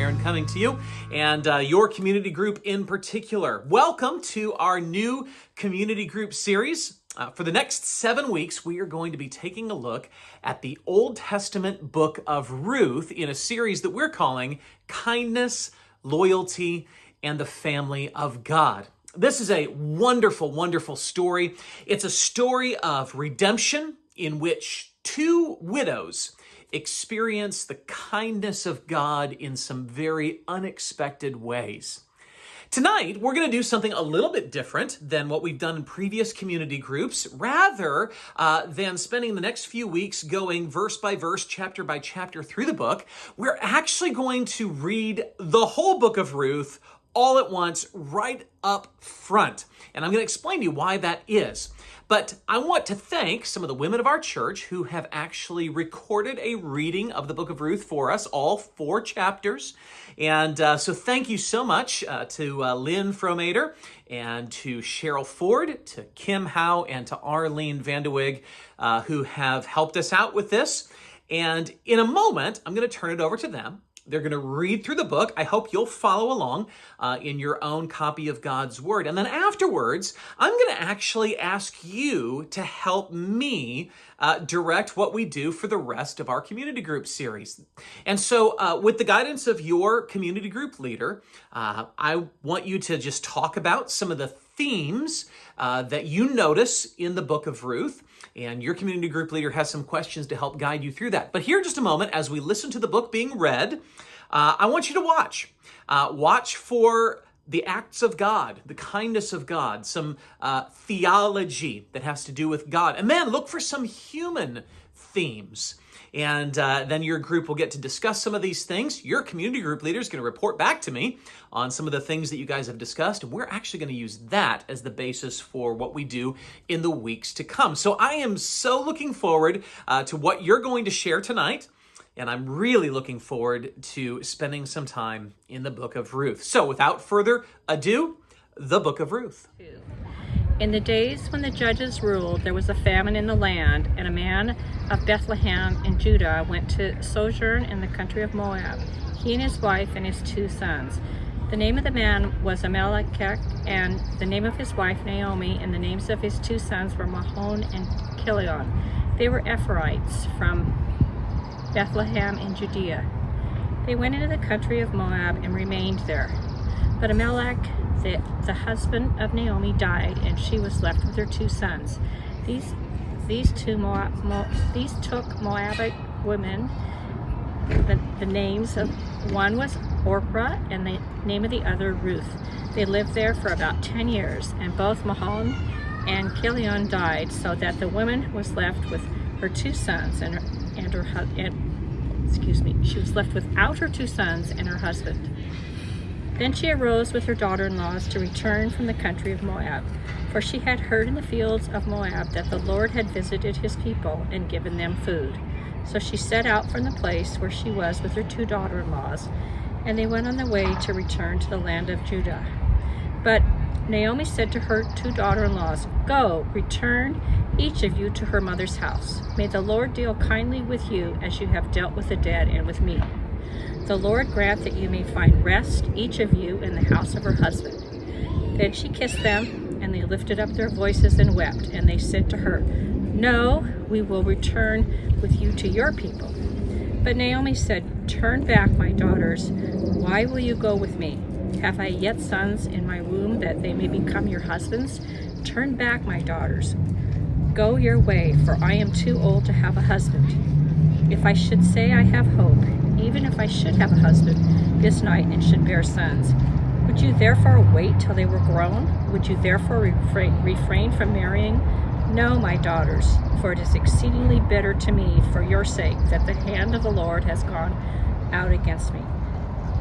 Aaron coming to you, and your community group in particular. Welcome to our new community group series. For the next 7 weeks, we are going to be taking a look at the Old Testament book of Ruth in a series that we're calling Kindness, Loyalty, and the Family of God. This is a wonderful, wonderful story. It's a story of redemption in which two widows experience the kindness of God in some very unexpected ways. Tonight, we're going to do something a little bit different than what we've done in previous community groups. Rather than spending the next few weeks going verse by verse, chapter by chapter through the book, we're actually going to read the whole book of Ruth all at once, right up front. And I'm going to explain to you why that is. But I want to thank some of the women of our church who have actually recorded a reading of the book of Ruth for us, all 4 chapters. And so thank you so much to Lynn Fromater and to Cheryl Ford, to Kim Howe, and to Arlene Vandewig, who have helped us out with this. And in a moment, I'm going to turn it over to them. They're going to read through the book. I hope you'll follow along in your own copy of God's Word. And then afterwards, I'm going to actually ask you to help me direct what we do for the rest of our community group series. And so with the guidance of your community group leader, I want you to just talk about some of the themes that you notice in the book of Ruth. And your community group leader has some questions to help guide you through that. But here in just a moment, as we listen to the book being read, I want you to watch. Watch for the acts of God, the kindness of God, some theology that has to do with God. And then look for some human themes. And then your group will get to discuss some of these things. Your community group leader is going to report back to me on some of the things that you guys have discussed. And we're actually going to use that as the basis for what we do in the weeks to come. So I am so looking forward to what you're going to share tonight. And I'm really looking forward to spending some time in the book of Ruth. So without further ado, the book of Ruth. In the days when the judges ruled, there was a famine in the land, and a man of Bethlehem in Judah went to sojourn in the country of Moab, he and his wife and his 2 sons. The name of the man was Elimelech, and the name of his wife Naomi, and the names of his 2 sons were Mahlon and Chilion. They were Ephrathites from Bethlehem in Judea. They went into the country of Moab and remained there. But Elimelech, the husband of Naomi, died, and she was left with her 2 sons. These took Moabite women. The names of one was Orpah, and the name of the other Ruth. They lived there for about 10 years, and both Mahlon and Chilion died, so that the woman was left with her 2 sons she was left without her 2 sons and her husband. Then she arose with her daughter-in-laws to return from the country of Moab, for she had heard in the fields of Moab that the Lord had visited his people and given them food. So she set out from the place where she was with her 2 daughter-in-laws, and they went on their way to return to the land of Judah. But Naomi said to her 2 daughter-in-laws, "Go, return each of you to her mother's house. May the Lord deal kindly with you as you have dealt with the dead and with me. The Lord grant that you may find rest, each of you, in the house of her husband." Then she kissed them, and they lifted up their voices and wept. And they said to her, "No, we will return with you to your people." But Naomi said, "Turn back, my daughters. Why will you go with me? Have I yet sons in my womb that they may become your husbands? Turn back, my daughters. Go your way, for I am too old to have a husband. If I should say I have hope, even if I should have a husband this night and should bear sons, would you therefore wait till they were grown? Would you therefore refrain from marrying? No, my daughters, for it is exceedingly bitter to me for your sake that the hand of the Lord has gone out against me."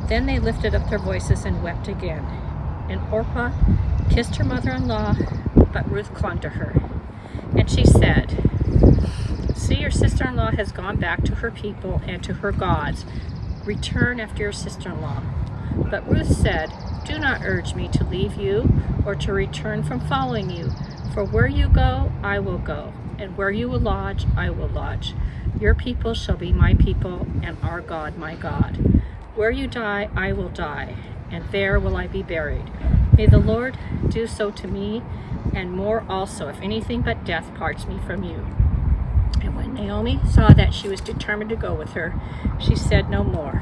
Then they lifted up their voices and wept again. And Orpah kissed her mother-in-law, but Ruth clung to her. And she said, "See, your sister-in-law has gone back to her people and to her gods. Return after your sister-in-law." But Ruth said, "Do not urge me to leave you or to return from following you. For where you go, I will go, and where you will lodge, I will lodge. Your people shall be my people, and our God my God." Where you die, I will die, and there will I be buried. May the Lord do so to me, and more also, if anything but death parts me from you." And when Naomi saw that she was determined to go with her, she said no more.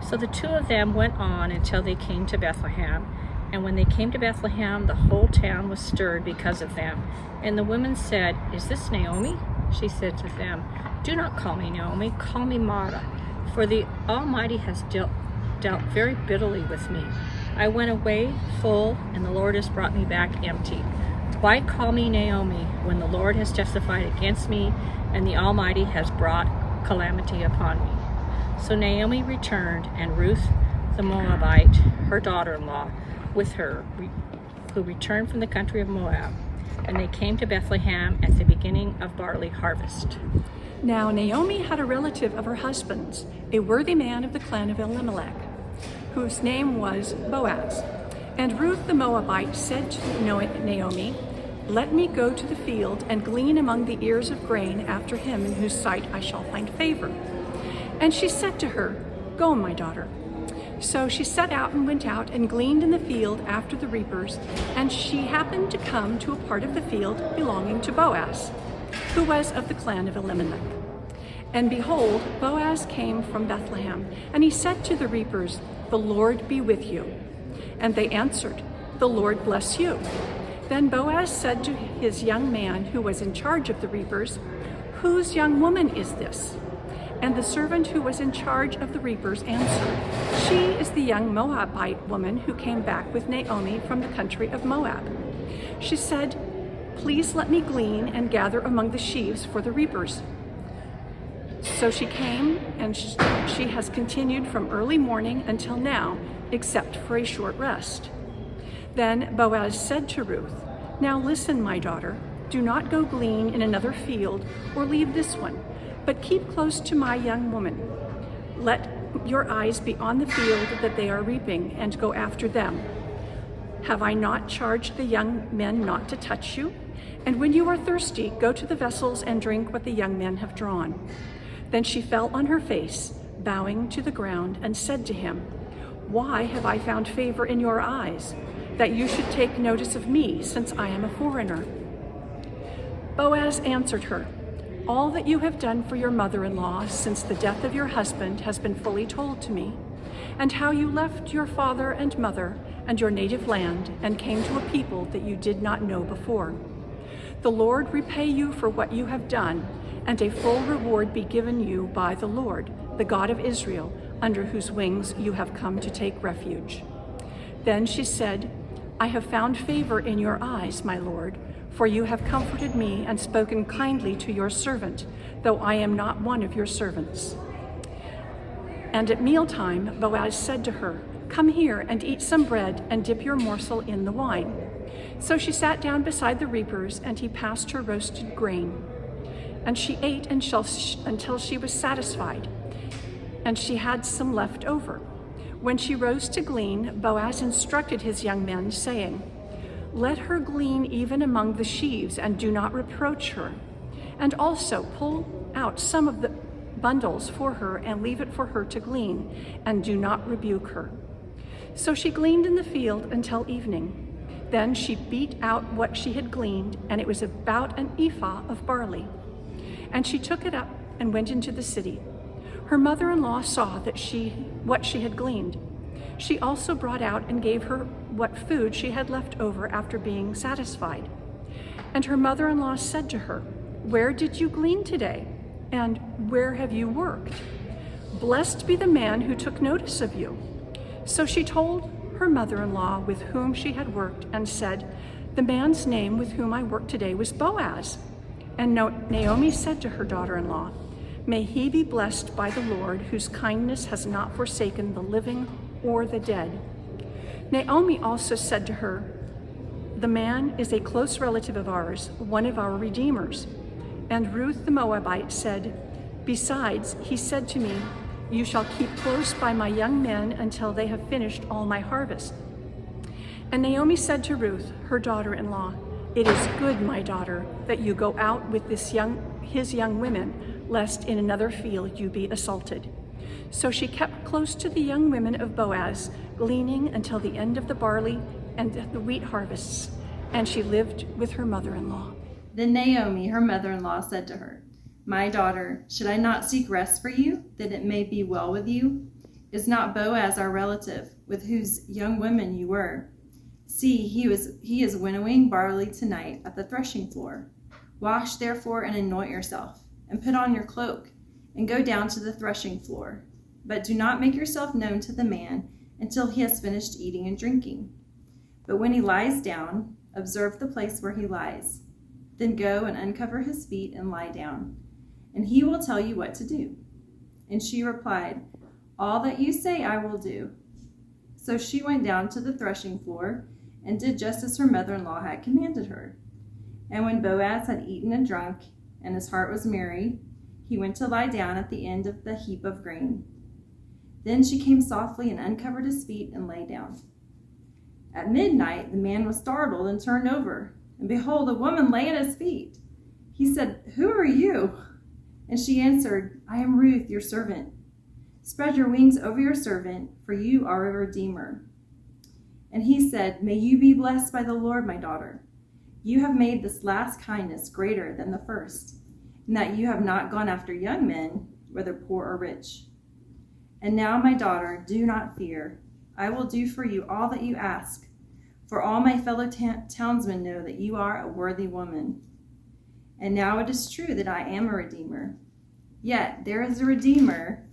So the two of them went on until they came to Bethlehem. And when they came to Bethlehem, the whole town was stirred because of them. And the women said, "Is this Naomi?" She said to them, "Do not call me Naomi, call me Mara, for the Almighty has dealt very bitterly with me. I went away full, and the Lord has brought me back empty. Why call me Naomi when the Lord has testified against me, and the Almighty has brought calamity upon me?" So Naomi returned, and Ruth the Moabite, her daughter-in-law, with her, who returned from the country of Moab. And they came to Bethlehem at the beginning of barley harvest. Now Naomi had a relative of her husband's, a worthy man of the clan of Elimelech, whose name was Boaz. And Ruth the Moabite said to Naomi, "Let me go to the field and glean among the ears of grain after him in whose sight I shall find favor." And she said to her, "Go, my daughter." So she set out and went out and gleaned in the field after the reapers, and she happened to come to a part of the field belonging to Boaz, who was of the clan of Elimelech. And behold, Boaz came from Bethlehem, and he said to the reapers, "The Lord be with you." And they answered, "The Lord bless you." Then Boaz said to his young man who was in charge of the reapers, "Whose young woman is this?" And the servant who was in charge of the reapers answered, "She is the young Moabite woman who came back with Naomi from the country of Moab." She said, "Please let me glean and gather among the sheaves for the reapers." So she came, and she has continued from early morning until now, except for a short rest. Then Boaz said to Ruth, "Now listen, my daughter, do not go glean in another field or leave this one, but keep close to my young woman. Let your eyes be on the field that they are reaping, and go after them. Have I not charged the young men not to touch you? And when you are thirsty, go to the vessels and drink what the young men have drawn." Then she fell on her face, bowing to the ground, and said to him, "Why have I found favor in your eyes, that you should take notice of me, since I am a foreigner?" Boaz answered her, "All that you have done for your mother-in-law since the death of your husband has been fully told to me, and how you left your father and mother and your native land and came to a people that you did not know before. The Lord repay you for what you have done, and a full reward be given you by the Lord, the God of Israel, under whose wings you have come to take refuge." Then she said, "I have found favor in your eyes, my Lord, for you have comforted me and spoken kindly to your servant, though I am not one of your servants." And at mealtime, Boaz said to her, "Come here and eat some bread and dip your morsel in the wine." So she sat down beside the reapers, and he passed her roasted grain. And she ate until she was satisfied, and she had some left over. When she rose to glean, Boaz instructed his young men, saying, "Let her glean even among the sheaves, and do not reproach her. And also pull out some of the bundles for her, and leave it for her to glean, and do not rebuke her." So she gleaned in the field until evening. Then she beat out what she had gleaned, and it was about an ephah of barley. And she took it up and went into the city. Her mother-in-law saw what she had gleaned. She also brought out and gave her what food she had left over after being satisfied. And her mother-in-law said to her, "Where did you glean today? And where have you worked? Blessed be the man who took notice of you." So she told her mother-in-law with whom she had worked, and said, "The man's name with whom I worked today was Boaz." And Naomi said to her daughter-in-law, "May he be blessed by the Lord, whose kindness has not forsaken the living or the dead." Naomi also said to her, "The man is a close relative of ours, one of our redeemers." And Ruth the Moabite said, "Besides, he said to me, 'You shall keep close by my young men until they have finished all my harvest.'" And Naomi said to Ruth, her daughter-in-law, "It is good, my daughter, that you go out with his young women, lest in another field you be assaulted." So she kept close to the young women of Boaz, gleaning until the end of the barley and the wheat harvests, and she lived with her mother-in-law. Then Naomi, her mother-in-law, said to her, "My daughter, should I not seek rest for you, that it may be well with you? Is not Boaz our relative, with whose young women you were? See, he is winnowing barley tonight at the threshing floor. Wash therefore and anoint yourself, and put on your cloak, and go down to the threshing floor. But do not make yourself known to the man until he has finished eating and drinking. But when he lies down, observe the place where he lies. Then go and uncover his feet and lie down, and he will tell you what to do." And she replied, "All that you say I will do." So she went down to the threshing floor and did just as her mother-in-law had commanded her. And when Boaz had eaten and drunk, and his heart was merry, he went to lie down at the end of the heap of grain. Then she came softly and uncovered his feet and lay down. At midnight the man was startled and turned over, and behold, a woman lay at his feet. He said, "Who are you?" And she answered, "I am Ruth, your servant. Spread your wings over your servant, for you are a redeemer." And he said, "May you be blessed by the Lord, my daughter. You have made this last kindness greater than the first, and that you have not gone after young men, whether poor or rich. And now, my daughter, do not fear. I will do for you all that you ask, for all my fellow townsmen know that you are a worthy woman. And now it is true that I am a redeemer. Yet there is a redeemer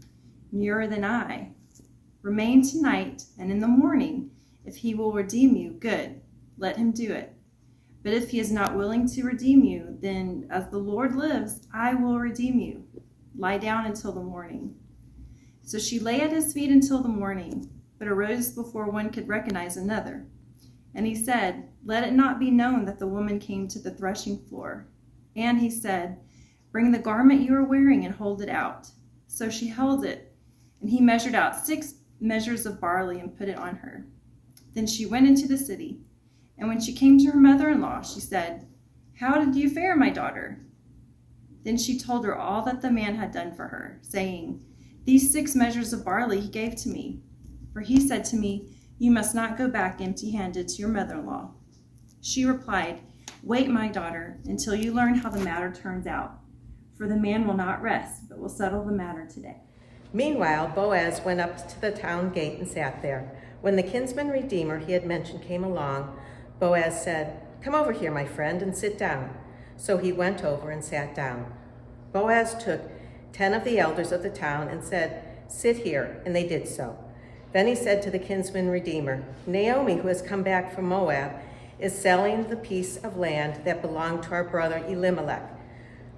nearer than I. Remain tonight, and in the morning, if he will redeem you, good, let him do it. But if he is not willing to redeem you, then as the Lord lives, I will redeem you. Lie down until the morning." So she lay at his feet until the morning, but arose before one could recognize another. And he said, "Let it not be known that the woman came to the threshing floor." And he said, "Bring the garment you are wearing and hold it out." So she held it, and he measured out 6 measures of barley and put it on her. Then she went into the city. And when she came to her mother-in-law, she said, "How did you fare, my daughter?" Then she told her all that the man had done for her, saying, "These 6 measures of barley he gave to me. For he said to me, 'You must not go back empty-handed to your mother-in-law.'" She replied, "Wait, my daughter, until you learn how the matter turns out. For the man will not rest, but will settle the matter today." Meanwhile, Boaz went up to the town gate and sat there. When the kinsman redeemer he had mentioned came along, Boaz said, "Come over here, my friend, and sit down." So he went over and sat down. Boaz took 10 of the elders of the town and said, "Sit here," and they did so. Then he said to the kinsman redeemer, "Naomi, who has come back from Moab, is selling the piece of land that belonged to our brother Elimelech.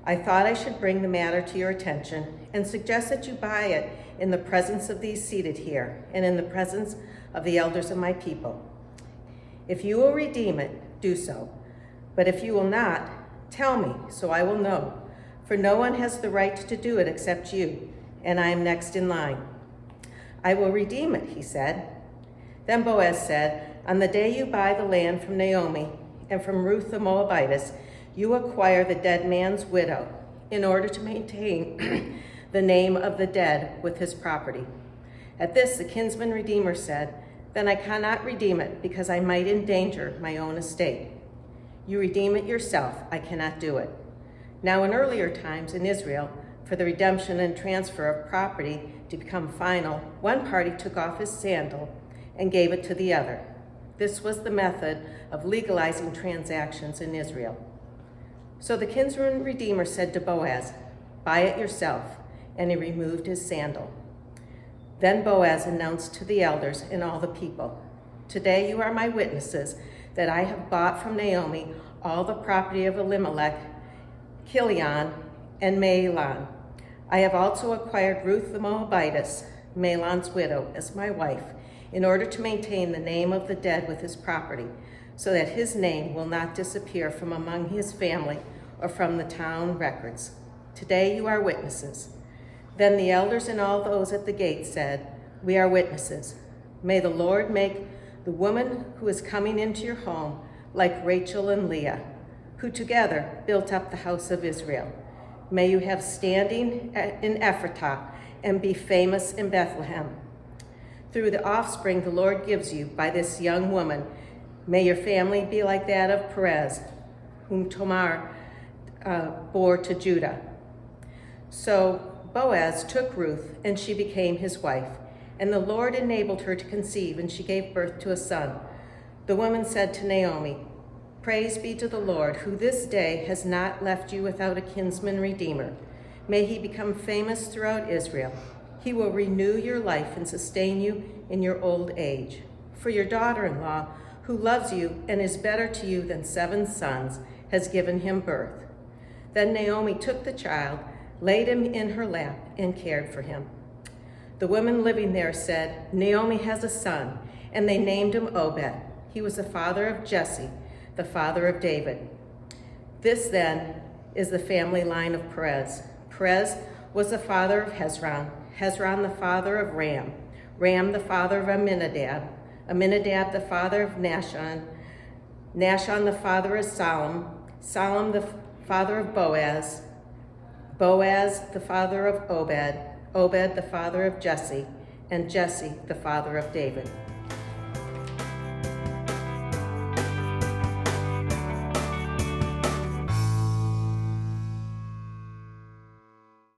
I thought I should bring the matter to your attention and suggest that you buy it in the presence of these seated here and in the presence of the elders of my people. If you will redeem it, do so. But if you will not, tell me, so I will know. For no one has the right to do it except you, and I am next in line." "I will redeem it," he said. Then Boaz said, "On the day you buy the land from Naomi and from Ruth the Moabitess, you acquire the dead man's widow in order to maintain the name of the dead with his property." At this, the kinsman redeemer said, "Then I cannot redeem it because I might endanger my own estate. You redeem it yourself, I cannot do it." Now in earlier times in Israel, for the redemption and transfer of property to become final, one party took off his sandal and gave it to the other. This was the method of legalizing transactions in Israel. So the kinsman redeemer said to Boaz, "Buy it yourself," and he removed his sandal. Then Boaz announced to the elders and all the people, "Today you are my witnesses that I have bought from Naomi all the property of Elimelech, Kilion, and Mahlon. I have also acquired Ruth the Moabitess, Mahlon's widow, as my wife, in order to maintain the name of the dead with his property, so that his name will not disappear from among his family or from the town records. Today you are witnesses." Then the elders and all those at the gate said, "We are witnesses. May the Lord make the woman who is coming into your home like Rachel and Leah, who together built up the house of Israel. May you have standing in Ephratah and be famous in Bethlehem. Through the offspring the Lord gives you by this young woman, may your family be like that of Perez, whom Tamar bore to Judah." So Boaz took Ruth, and she became his wife. And the Lord enabled her to conceive, and she gave birth to a son. The woman said to Naomi, "Praise be to the Lord, who this day has not left you without a kinsman redeemer. May he become famous throughout Israel. He will renew your life and sustain you in your old age. For your daughter-in-law, who loves you and is better to you than 7 sons, has given him birth." Then Naomi took the child, laid him in her lap, and cared for him. The women living there said, "Naomi has a son," and they named him Obed. He was the father of Jesse, the father of David. This then is the family line of Perez. Perez was the father of Hezron, Hezron the father of Ram, Ram the father of Amminadab, Amminadab the father of Nahshon, Nahshon the father of Salom, Salom the father of Boaz, Boaz the father of Obed, Obed the father of Jesse, and Jesse the father of David.